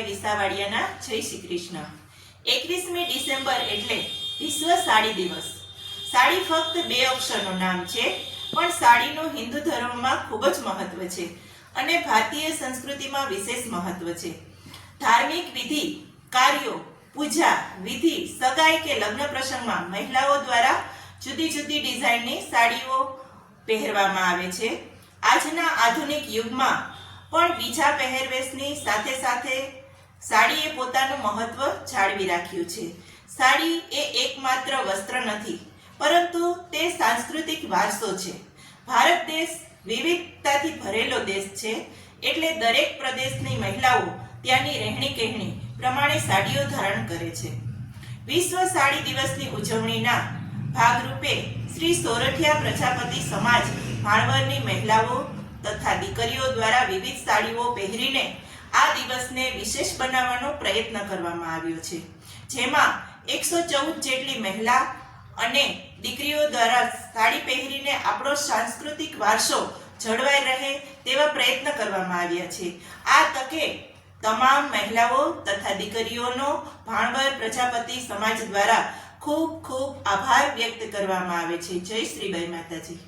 શ્રીભાઈ વિસાવાડિયાના જય શ્રી કૃષ્ણ। 21મી ડિસેમ્બર એટલે વિશ્વ સાડી દિવસ। સાડી ફક્ત બે અક્ષરનું નામ છે, પણ સાડીનું હિન્દુ ધર્મમાં ખૂબ જ મહત્વ છે અને ભારતીય સંસ્કૃતિમાં વિશેષ મહત્વ છે। ધાર્મિક વિધિ, કાર્યો, પૂજા, વિધિ, સગાઈ કે લગ્ન પ્રસંગમાં મહિલાઓ દ્વારા જુદી જુદી ડિઝાઇનની સાડીઓ પહેરવામાં આવે છે। આજના આધુનિક યુગમાં પણ બીજા પહેરવેશની સાથે સાથે સાડીએ પોતાનું મહત્વ જાળવી રાખ્યું છે। સાડી એ એકમાત્ર વસ્ત્ર નથી, પરંતુ તે સાંસ્કૃતિક વારસો છે। ભારત દેશ વિવિધતાથી ભરેલો દેશ છે, એટલે દરેક પ્રદેશની મહિલાઓ ત્યાંની રહેણી કહેણી પ્રમાણે સાડીઓ ધારણ કરે છે। વિશ્વ સાડી દિવસની ઉજવણીના ભાગરૂપે શ્રી સોરઠિયા પ્રજાપતિ સમાજ માળવરની મહિલાઓ તથા દીકરીઓ દ્વારા વિવિધ સાડીઓ પહેરીને આ દિવસને વિશેષ બનાવવાનો પ્રયત્ન કરવામાં આવ્યો છે, જેમાં 114 જેટલી મહિલા અને દીકરીઓ દ્વારા સાડી પહેરીને આપણો સાંસ્કૃતિક વારસો જળવાઈ રહે તેવા પ્રયત્ન કરવામાં આવ્યા છે। આ તકે તમામ મહિલાઓ તથા દીકરીઓનો ભાણવર પ્રજાપતિ સમાજ દ્વારા ખૂબ ખૂબ આભાર વ્યક્ત કરવામાં આવે છે। જય શ્રી બાઈ માતાજી।